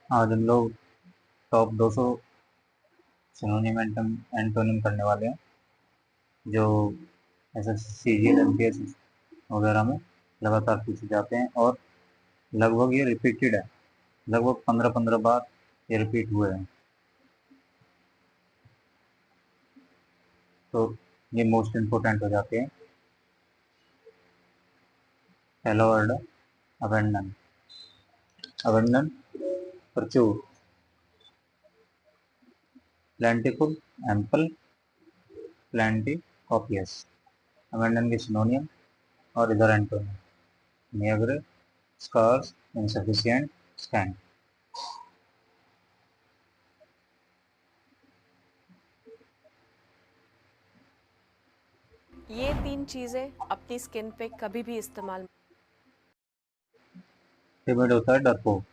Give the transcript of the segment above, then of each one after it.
आज हम लोग टॉप 200 सिनोनिम एंटोनिम करने वाले हैं जो ऐसा CGL MTS वगैरह में लगातार पूछे जाते हैं और लगभग ये रिपीटेड है। लगभग 15-15 बार ये रिपीट हुए हैं, तो ये मोस्ट इम्पोर्टेंट हो जाते हैं। पहला वर्ड है अबेंडन। अबेंडन प्रचुर, plentiful, ample, plenty, copious. Abandon के सिनोनियम और इधर एंटोनिम मेग्रे, स्कार्स, इनसफिशिएंट, स्कैंट। ये 3 चीज़ें अपनी स्किन पे कभी भी इस्तेमाल टिमिड होता है डरपोक।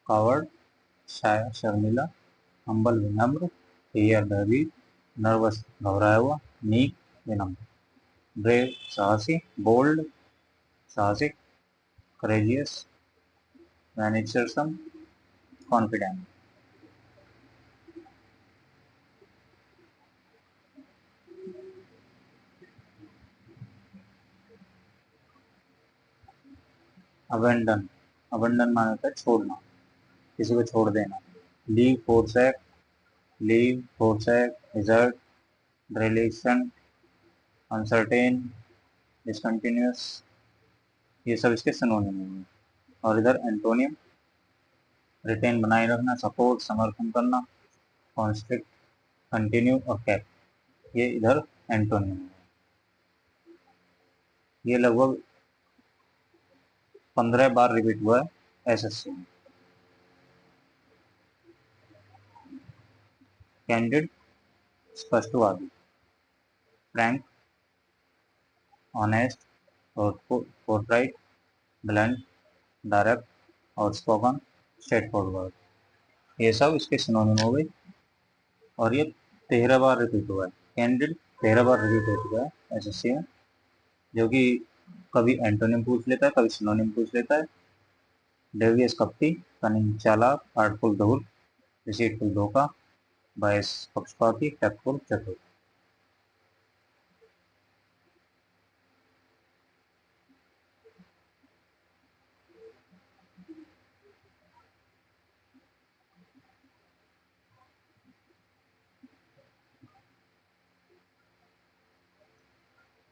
कावर्ड शर्मिला, हम्बल विनम्र, फियर भयभीत, नर्वस घबराया हुआ, मीक विनम्र, ब्रेव साहसी, बोल्ड साहसिक, करेजियस मैनिचरसम, कॉन्फिडेंट। अबेंडन, अबेंडन माने होता है छोड़ना, किसी को छोड़ देना। Leave forsake, leave forsake, desert, relation, uncertain, discontinuous, ये सब इसके सिनोनिम हैं। और इधर एंटोनियम रिटेन बनाए रखना, सपोर्ट समर्थन करना, कॉन्स्ट्रिक्ट कंटिन्यू और कैप, ये इधर एंटोनियम है। ये लगभग 15 बार रिपीट हुआ है SSC में। कैंडिड स्पष्टवादी, frank honest, forthright, blunt, direct, outspoken, straightforward, ये सब इसके सिनोनिम हो गए। और ये 13 बार रिपीट हुआ है। कैंडिड 13 बार रिपीट हो चुका है SSC में, जो कि कभी एंटोनिम पूछ लेता है, कभी सिनोनिम पूछ लेता है। डेवियस कपटी, कनिंग चालाक, आर्टफुल धूल, डिसीटफुल धोखा, बायस पक्षपाती, टैक्टफुल चतुर।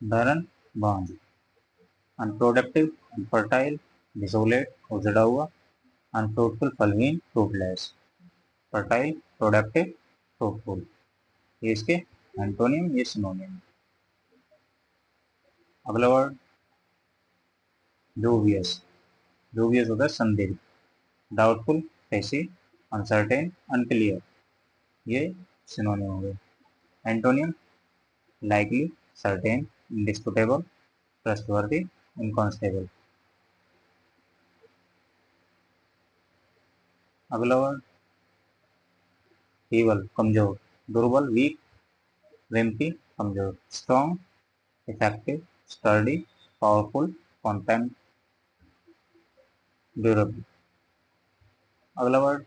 बैरन बांझ, अनप्रोडक्टिव, अनफर्टाइल, डिसोलेट उजड़ा हुआ, अनफ्रूटफुल फलहीन, फ्रूटलेस, फर्टाइल, प्रोडक्टिव, फ्रूटफुल, ये इसके एंटोनिम, ये सिनोनिम। अगला वर्ड डूबियस। डूबियस होता है संदिग्ध, डाउटफुल, हैसी, अनसर्टेन, अनक्लियर, ये सिनोनिम हो गए। Antonym likely, certain, indisputable, trustworthy, incontestable. अगला वर्ड फीबल कमजोर, दुर्बल वीक, विम्पी कमजोर, strong effective, sturdy, powerful, compact, durable. अगला वर्ड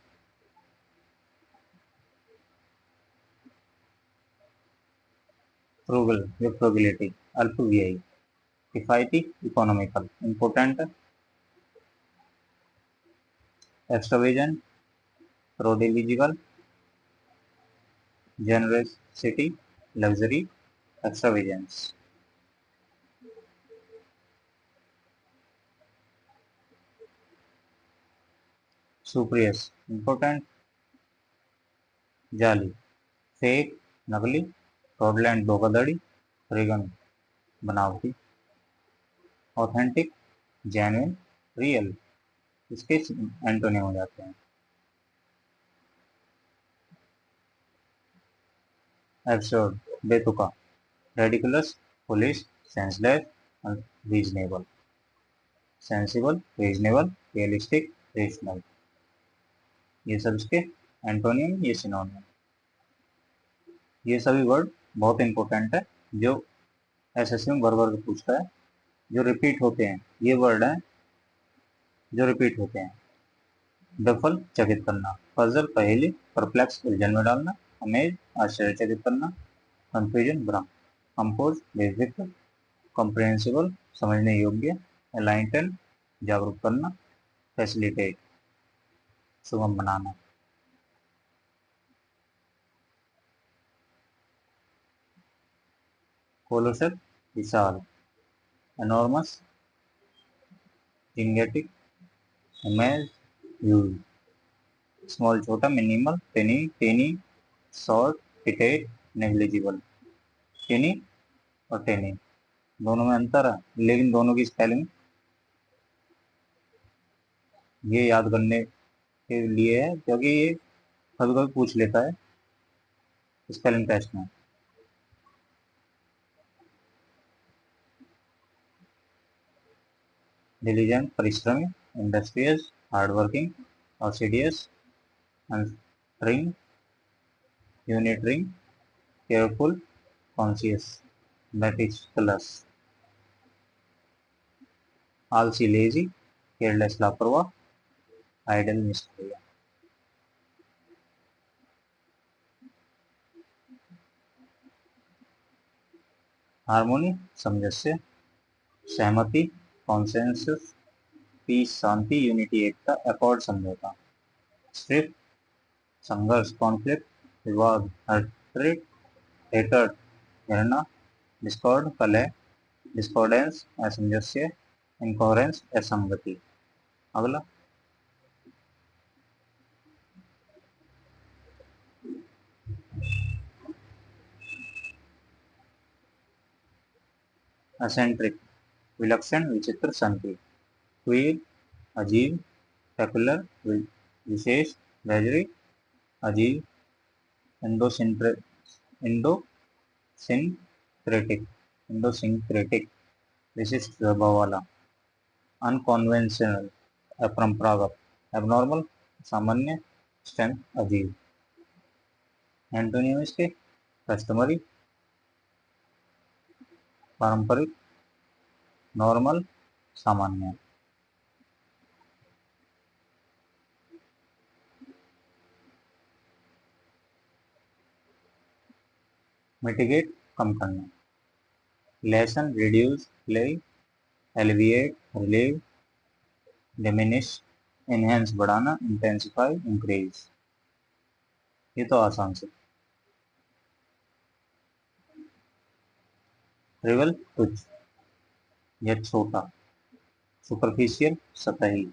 फ्रूगल या फ्रूगिलिटी, अल्पव्ययी, किफायती, economical, important, extravagant, prodigal, generosity, luxury, extravagance. Spurious important, जाली, फेक नकली, फ्रॉडलैंड धोखाधड़ी, रिगन बनावटी, ऑथेंटिक जेन्युइन, रियल, इसके एंटोनिम हो जाते हैं। एब्सर्ड बेतुका, ridiculous foolish, senseless, reasonable, sensible, reasonable, realistic, rational, ये सब इसके एंटोनिम, ये सिनोनिम। ये सभी वर्ड बहुत इंपॉर्टेंट है, जो SSC में भर भर के पूछता है। जो रिपीट होते हैं, ये वर्ड है जो रिपीट होते हैं। बेफल चकित करना, पजल पहेली, परप्लेक्स उलझन में डालना, अमेज आश्चर्यचकित करना, कंफ्यूजन भ्रम, कंपोज बेफिक्र, कॉम्प्रिहेंसिबल समझने योग्य, एलाइटन जागरूक करना, फैसिलिटेट सुगम बनाना। कोलोसल विशाल, enormous gigantic, immense huge, small छोटा, minimal teeny teeny, short petite, negligible. Teeny और टेनी दोनों में अंतर है, लेकिन दोनों की स्पेलिंग ये याद करने के लिए है क्योंकि ये कभी कभी पूछ लेता है स्पेलिंग टेस्ट में। डिलीजेंट परिश्रमी, industrious hardworking, assiduous unstinting, untiring, careful, conscious, meticulous. आलसी लेजी, केयरलेस लापरवाह, आइडल निष्क्रिय। हार्मोनी सामंजस्य, सहमति कॉन्सेंसस, पीस शांति, यूनिटी एकता, अकॉर्ड समझौता। स्ट्रिप संघर्ष कॉन्फ्लिक्ट, विवाद हेट्रेड, हेटर्ड घृणा, डिस्कॉर्ड कलह, डिस्कॉर्डेंस असमंजस्य, इनकोहेरेंस असंगति। अगला एसेंट्रिक विलक्षण विचित्र संति, क्वीर अजीब, पेकुलर विशेष, वैजरी अजीब, इंडोसिंक्रेटिक इंडोसिंक्रेटिक विशिष्ट स्वभाव वाला, अनकॉन्वेंशनल अपरंपरागत, एबनॉर्मल सामान्य, स्ट्रेंथ अजीब। एंटोनियम इसके कस्टमरी पारंपरिक, नॉर्मल सामान्य। मिटिगेट कम करना, lesson reduce play, alleviate relieve, diminish enhance बढ़ाना, इंटेंसिफाई इंक्रीज। ये तो आसान से। ट्रिवल तुच्छ या छोटा, सुपरफिशियल सतही,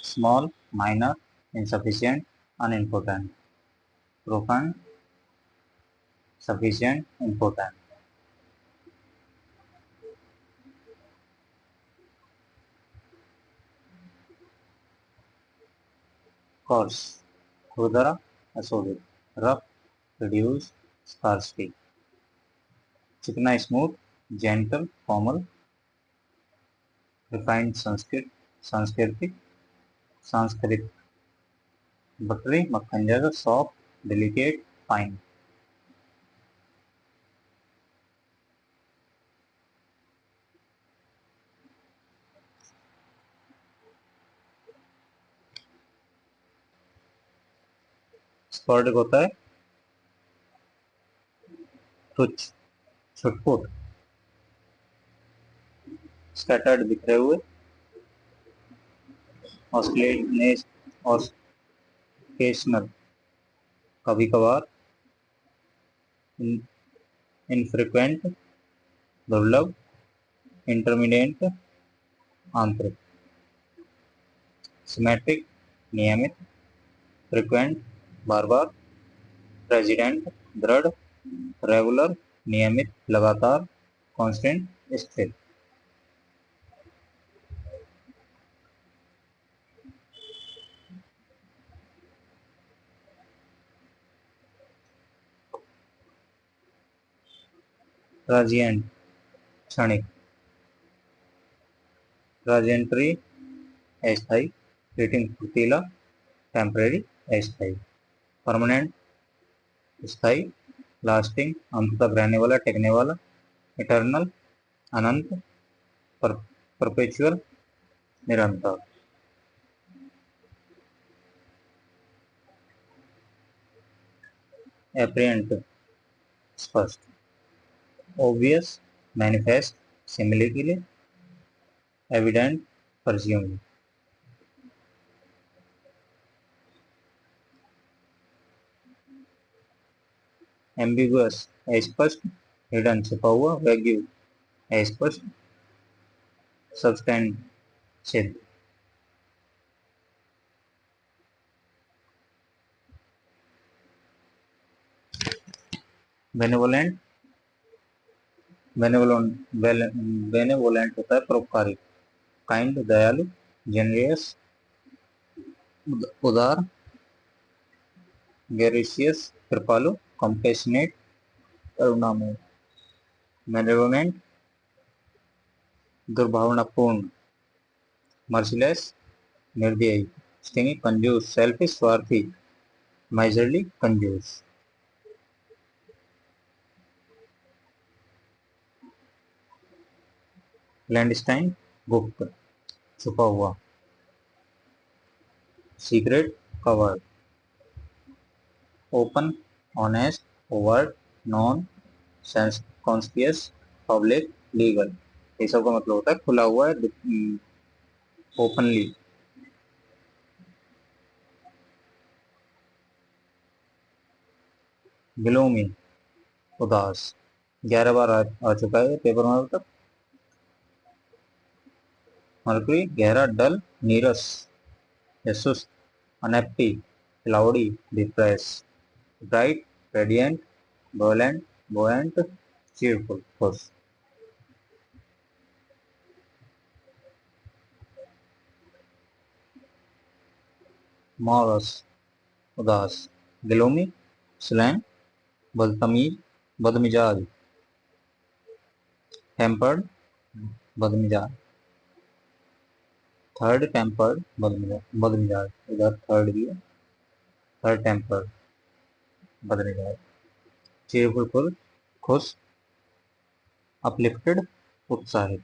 small minor, insufficient unimportant, profound sufficient important. Coarse खुरदरा अशोभित, रफ रिड्यूस स्कार्सिटी, चिकना स्मूथ, जेंटल फॉर्मल, रिफाइंड सांस्कृतिक सांस्कृतिक, बटरी मक्खन जैसा, सॉफ्ट डेलिकेट फाइन। स्पर्डिक होता है तुच्छ, छुटपुट, स्कैटर्ड बिखरे हुए, ऑस्केशनल कभी कभार, इनफ्रिक्वेंट दुर्लभ, इंटरमीडिएट आंतरिक, सिमेट्रिक नियमित, फ्रिक्वेंट बार बार, प्रेसिडेंट दृढ़, रेगुलर नियमित लगातार, कांस्टेंट स्थिर। ट्रांजिएंट क्षणिक, ट्रांजिएंटरी अस्थायी, फ्लीटिंग फुर्तीला, टेम्परेरी अस्थायी, परमानेंट स्थायी, लास्टिंग अंत तक रहने वाला टिकने वाला, इटर्नल अनंत, परपेचुअल, निरंतर। एप्रियंट, स्पष्ट। ऑब्वियस, मैनिफेस्ट, सिमिली के लिए। एविडेंट, परस्यूम। एम्बिगुअस, अस्पष्ट। हिडन, छिपा हुआ। वैग्यू, अस्पष्ट। सब्सटेंशियल, बेनेवोलेंट, बेनेवोलेंट होता है परोपकारी। काइंड, दयालु। जेनरियस, उदार। गेरिशियस, कृपालु। कंपेशनेट, करुणामय। मेलेवोलेंट, दुर्भावनापूर्ण। मर्सिलेस, निर्दयी। स्टिंगी, कंजूस। सेल्फिश, स्वार्थी। माइजरली, कंजूस। क्लैंडस्टाइन, गुप्त, छुपा हुआ। Secret, covered. Open, honest. Overt, non. Conspicuous, public, legal. ये सब का मतलब होता है खुला हुआ है, ओपनली। ग्लोमी, उदास। 11 बार आ चुका है पेपर में अब तक। मरकरी, गहरा, डल, नीरस या सुस्त। अनएप्टी, क्लाउडी, डिप्रेस। ब्राइट, रेडिएंट, वोलेंट, बोएंट, चीयरफुल, खुश। मॉरस, उदास। ग्लोमी, स्लैंग, बदतमीज, बदमिजाज। टेम्पर्ड, बदमिजाज। थर्ड, टेम्पर्ड, बदमिजाज। इधर थर्ड भी है। थर्ड, टेम्पर्ड, बदमिजाज। चीयरफुल, खुश। अपलिफ्टेड, उत्साहित।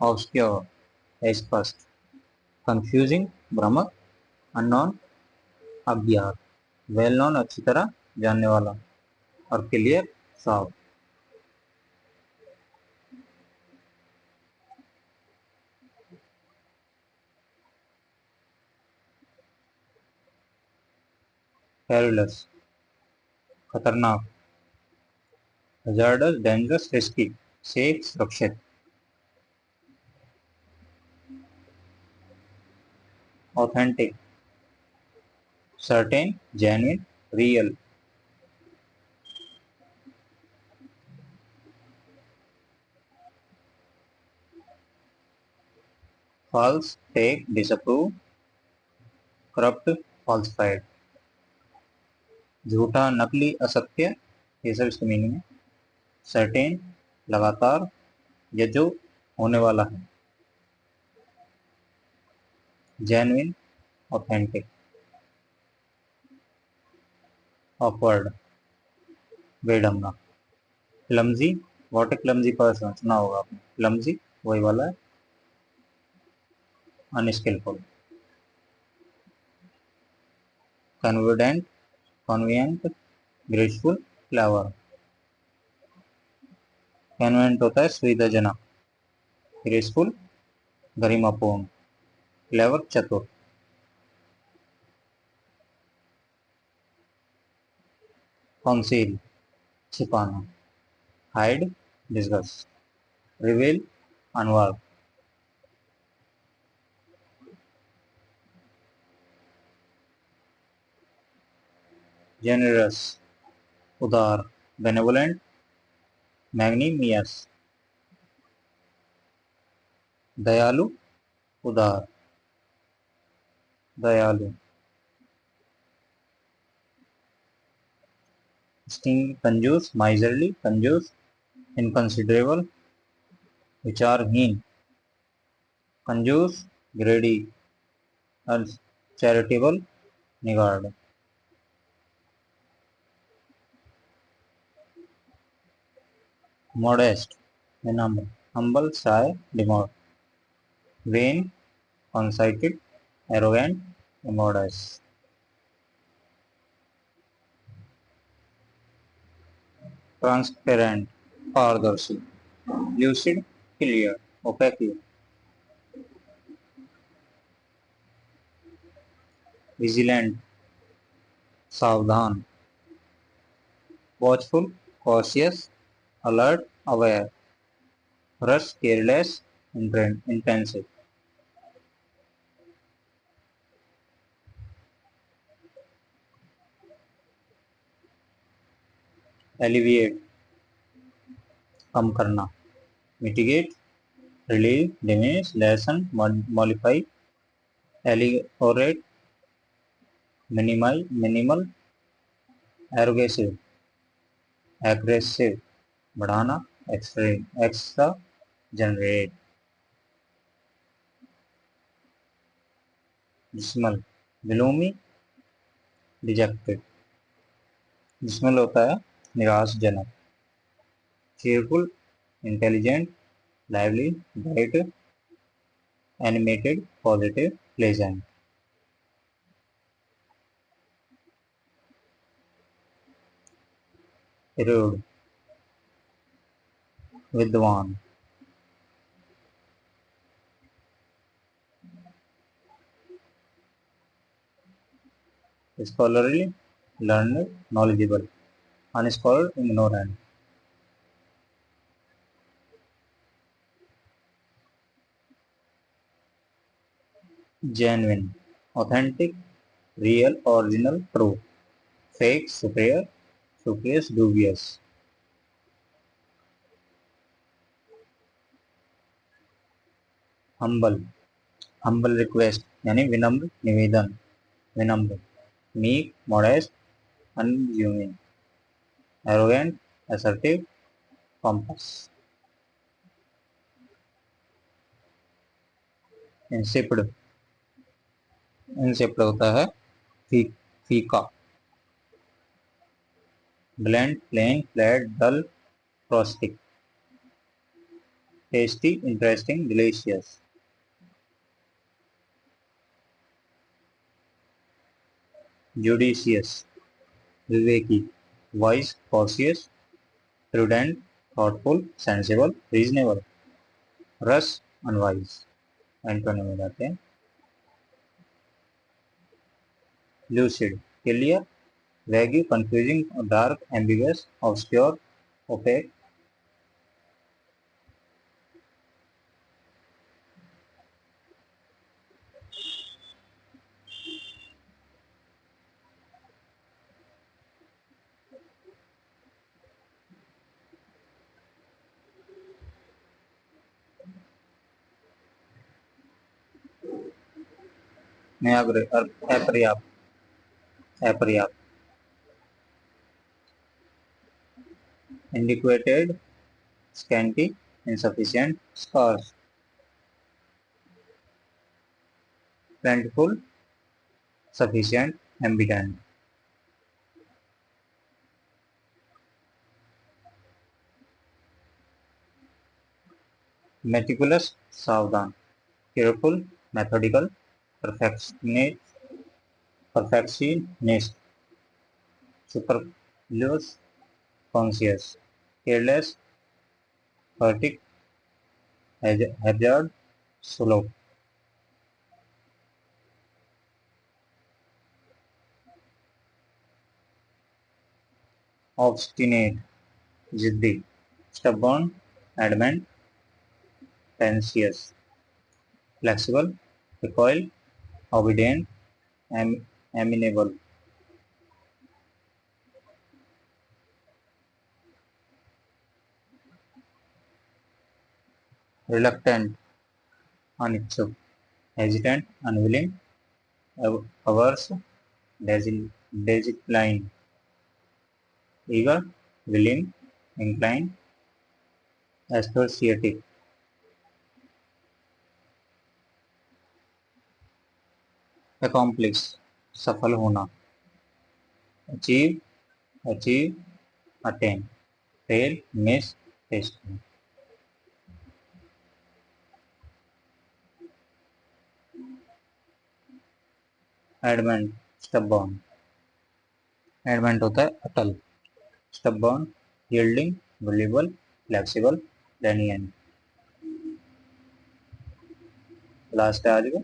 ऑब्सक्योर, स्पष्ट। कंफ्यूजिंग, भ्रामक। अननोन, अज्ञात। वेल नोन, अच्छी तरह जानने वाला। और क्लियर, साफ। पेरिलस, खतरनाक। Hazardous, dangerous, risky. सेफ, सुरक्षित। Authentic, certain, genuine, real. False, fake, disapprove. Corrupt, falsified. झूठा, नकली, असत्य। ये सब इसके मीनिंग है। सर्टेन, लगातार या जो होने वाला है। Genuine, authentic. ऑकवर्ड, बेढंगा। Clumsy, what a clumsy person, सुना होगा आपने। क्लमजी वही वाला है। Unskillful. Confident, convenient, graceful, clever. Convenient होता है सुविधाजनक। ग्रेसफुल, गरिमापूर्ण। क्लेवर, चतुर। कॉन्सील, छिपाना। Hide, disguise. रिवील, अनुवाद। जेनरस, उदार। Benevolent, magnanimous. दयालु, उदार, दयालु। स्टिंग, कंजूस, माइजरली, कंजूस। इनकंसिडरेबल, विचारहीन। कंजूस, ग्रेडी, चैरिटेबल, निगार्ड। modest, विनम्र, humble, shy, demure, vain, conceited, arrogant, immodest, transparent, पारदर्शी, lucid, clear, opaque, vigilant, सावधान, watchful, cautious, alert, aware, rush, careless, intensive, alleviate, कम करना, mitigate, relieve, diminish, lessen, modify, elaborate, minimal, aggressive, बढ़ाना, extreme, extra, generate, dismal, gloomy, dejected, dismal होता है निराशजनक, cheerful, intelligent, lively, bright, animated, positive, pleasant, rude, विद्वान, scholarly, learned, knowledgeable, unscholarly, ignorant, genuine, authentic, real, original, true, fake, superior, superior, dubious, humble, humble request यानी विनम्र निवेदन, विनम्र, meek, modest, unassuming, arrogant, assertive, pompous, insipid, insipid होता है फीका, bland, plain, flat, dull, caustic, tasty, interesting, delicious, judicious, विवेकी, wise, cautious, prudent, thoughtful, sensible, reasonable, rush, unwise, antonym में जाते हैं, lucid, clear, vague, confusing, dark, ambiguous, obscure, opaque, अपर्याप्त, अपर्याप्त, inadequate, scanty, insufficient, scarce, plentiful, sufficient, abundant, meticulous, सावधान, careful, methodical, perfectionist, perfectionist, superfluous, conscious, careless, chaotic, hazard, slow, obstinate, जिद्दी, stubborn, adamant, tenacious, flexible, recoil, obedient, amenable, reluctant, अनिच्छुक, hesitant, unwilling, averse, disinclined, eager, willing, inclined, associative, accomplish, सफल होना, achieve, attain, fail, miss, test में। Adamant, stubborn. Adamant होता है अटल, stubborn yielding, voluble, flexible, lenient. Last है आज का।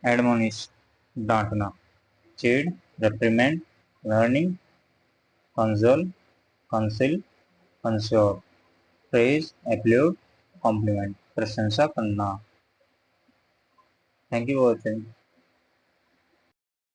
Admonish, डांटना, chide, reprimand, warning, console, counsel, censor. Praise, applaud, compliment, प्रशंसा करना। Thank you for watching.